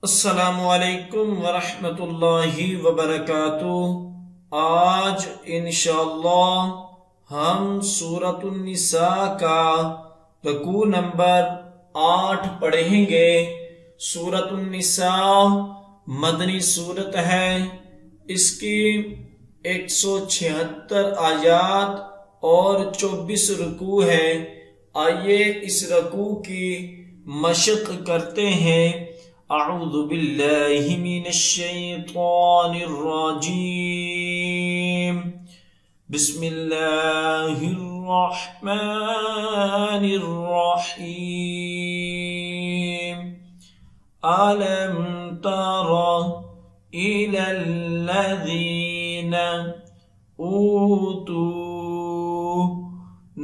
अस्सलामुअलैकुम वरहमतुल्लाहि वबरकातुह। आज इंशाअल्लाह हम सूरतुन निसा का रुकू नंबर 8 पढ़ेंगे। सूरतुन निसा मदनी सूरत है। इसकी 176 आयात और 24 रुकू है। आइए इस रुकू की मशक करते हैं। अऊज़ु बिल्लाहि मिनश शैतानिर रजीम। बिस्मिल्लाहिर रहमानिर रहीम। अलम तरा इलल्लज़ीना ऊतू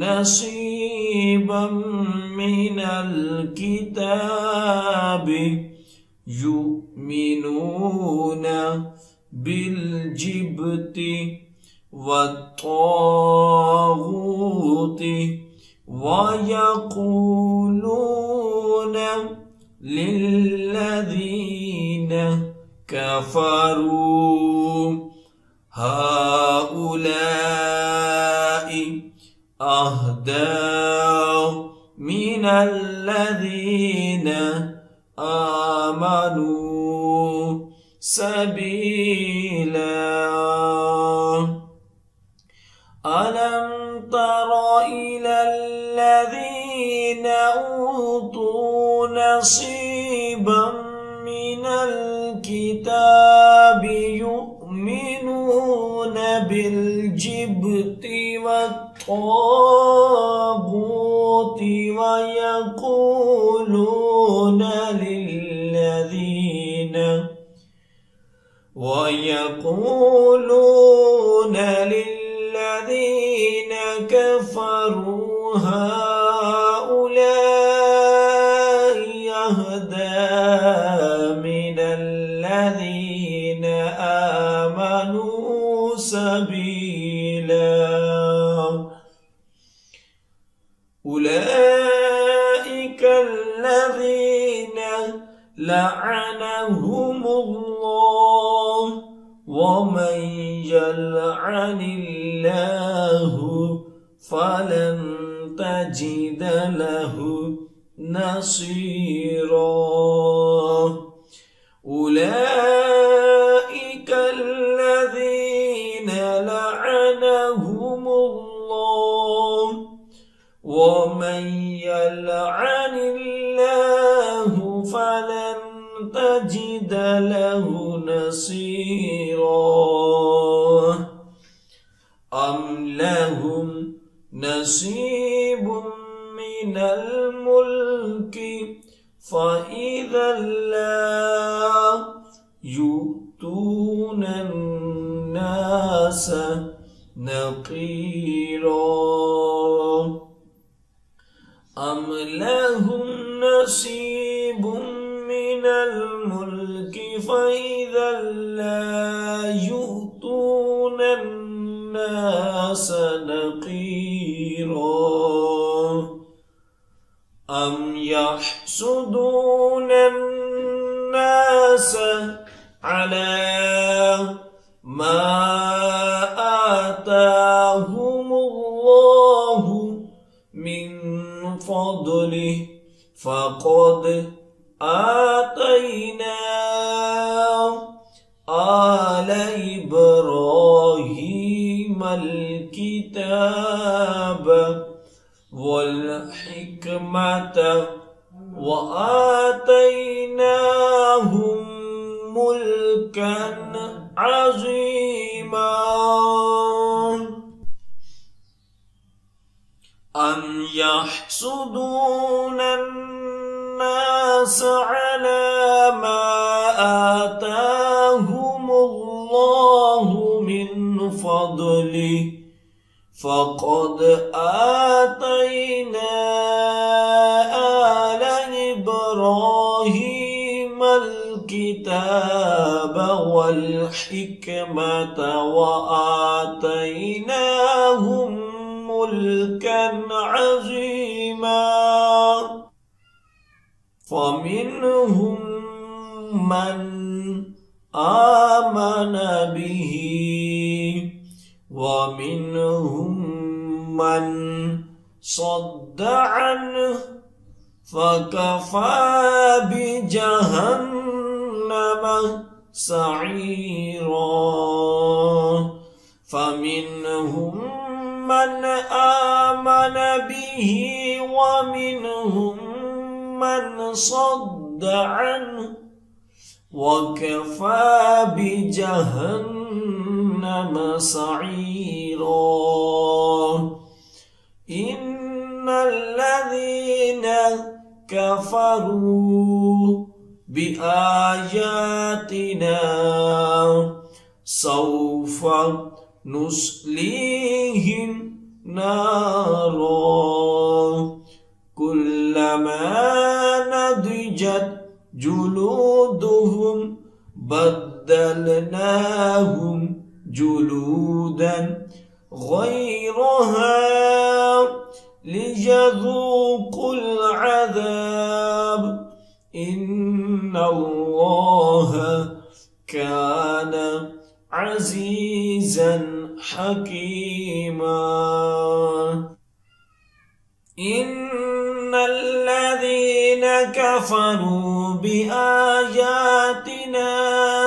नसीबम मिनल किताबि युमिनून बिलजिब्ति वत्तागूति वयक़ूलून लिल्लज़ीन कफ़रू हाउलाई अहदा मिनल्लज़ीन आमनू सबीला। अलम तरा इलल्लज़ीना ऊतू नसीबम मिनल किताबि युमिनून बिलजिब्ति वत्तागूति वयक़ूलून लिल्लज़ीन कफ़रू हाउलाई अहदा मिनल्लज़ीन आमनू सबीला। उलाइकल्लज़ीन लअनहुमुल्लाह वमन यलअनिल्लाहु फलन तजिद लहु नसीरा। उलाइकल्लज़ीन लअनहुमुल्लाह वमन यलअनिल्लाहु फलन तजिद लहु नसीरा। अम लहुम नसीबुम मिनल मुल्की फ़इज़ा ला यु'तूनन नास नक़ीरा। अम लहुम नसीबुम मिनल मुल्की फ़इज़ा ला यु'तूनन नास नक़ीरा। अम यहसुदूनन नास अला मा आताहुमुल्लाहु मिन फ़द्लिहि फ़क़द आतैना आल इब्राहीमल किताब वल हिकमत व आतैनाहुम मुल्कन अज़ीमा। अम यहसुदूनन नास अला मा आताहुमुल्लाहु मिन फ़द्लिहि फ़क़द आतैना आल इब्राहीमल किताब वल हिकमत व आतैनाहुम मुल्कन अज़ीमा। فمنهم من آمن به ومنهم من صد عنه فكفى بجهنم سعيرا فمنهم من آمن به ومنهم من صد عنه وكفى بجهنم سعيرا إن الذين كفروا بآياتنا سوف نصليهم نارا كلما نضجت جلودهم بدلناهم جلودا غيرها ليذوقوا العذاب إن الله كان عزيزا حكيما إن الذين كفروا بآياتنا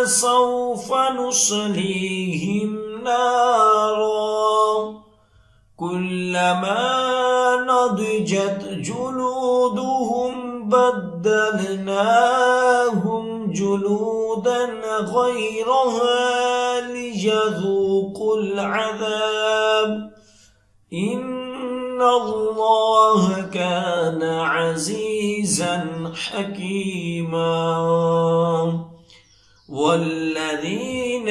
سوف نصليهم نارا كلما نضجت جلودهم بدلناهم جلودا غيرها ليذوقوا العذاب إن الله كان عزيزا حكيما والذين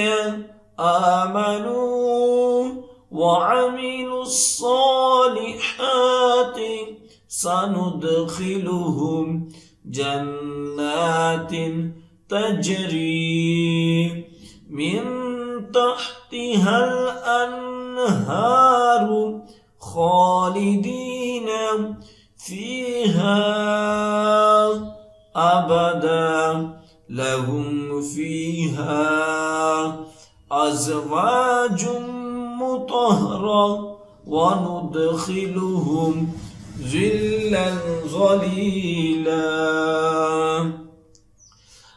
آمنوا وعملوا الصالحات سندخلهم جنات تجري من تحتها الأنهار خالدين فيها أبدا لهم فيها أزواج مطهرة وندخلهم ظلا ظليلا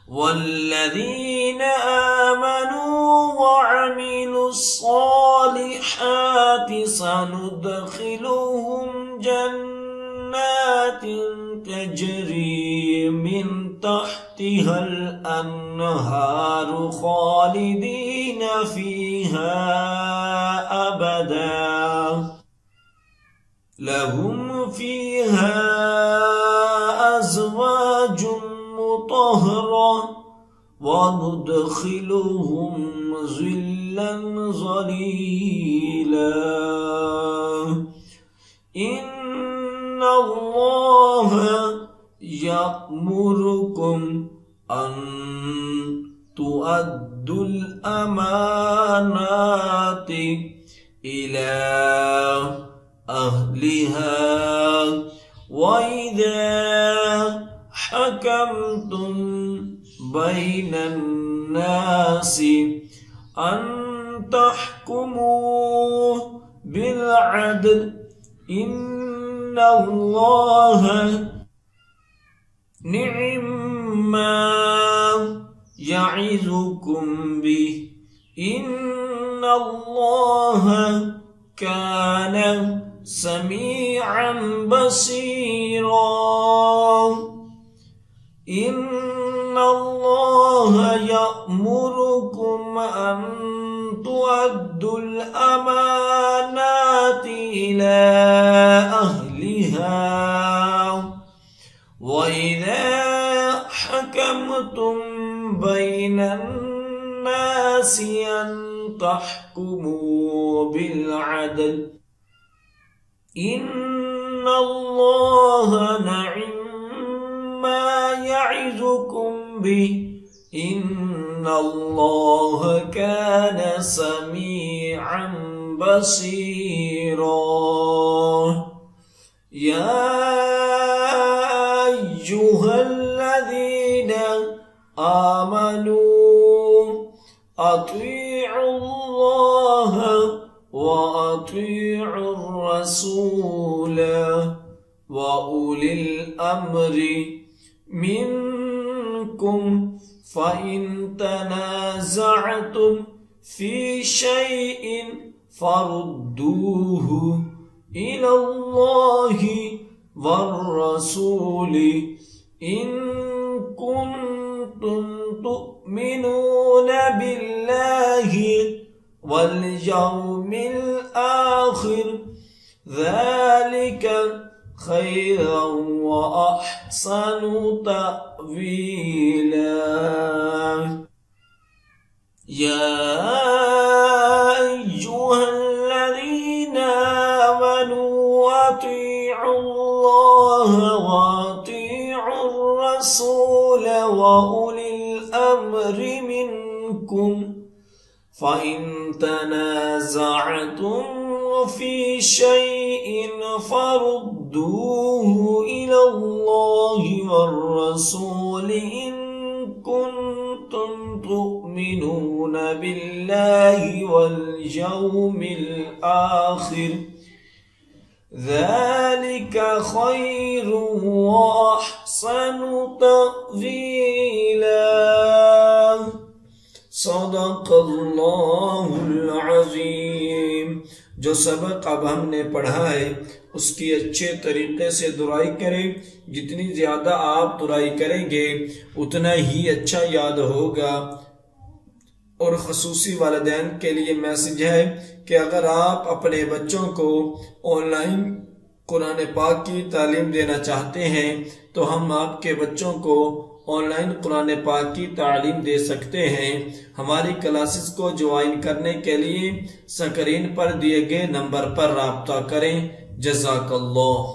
والذين آمنوا وعملوا الصالحات سندخلهم جنات تجري من تحتها الأنهار خالدين فيها أبدا لهم فيها أزواج مطهرة وندخلهم ظلا ظليلا إن الله يأمركم أن تؤدوا الأمانات إلى أهلها وإذا حكمتم بين الناس أن تحكموا بالعدل إن الله نعم ما يعظكم به إن الله كان سميعا بصيرا إن الله يأمركم أن تؤدوا الأمانات إلى أهلها وإذا حكمتم بين الناس أن تحكموا بالعدل إن الله نعم ما يعظكم به إن الله كان سميعا بصيرا يا أيها الذين آمنوا آمنوا أطيعوا الله وأطيعوا الرسول وأولي الأمر منكم فإن تنازعتم في شيء فردوه إلى الله والرسول إن كنتم تؤمنون بالله واليوم الآخر ذلك خيرا وأحسن تأويلا. يا أيها الذين آمنوا أطيعوا الله وأطيعوا الرسول وأولي الأمر منكم فإن تنازعتم في شيء فردوه إلى الله والرسول إن كنتم تؤمنون بالله واليوم الآخر ذلك خير وأحسن تأويلا. صدق अल्लाहुल अज़ीम। जो सबक अब हमने पढ़ा है उसकी अच्छे तरीके से दुराई करें। जितनी ज़्यादा आप दुराई करेंगे उतना ही अच्छा याद होगा। और ख़ुसूसी वालिदैन के लिए मैसेज है कि अगर आप अपने बच्चों को ऑनलाइन कुरान पाक की तालीम देना चाहते हैं तो हम आपके बच्चों को ऑनलाइन कुरान पाक की तालीम दे सकते हैं। हमारी क्लासेस को ज्वाइन करने के लिए स्क्रीन पर दिए गए नंबर पर राब्ता करें। जज़ाकल्लाह।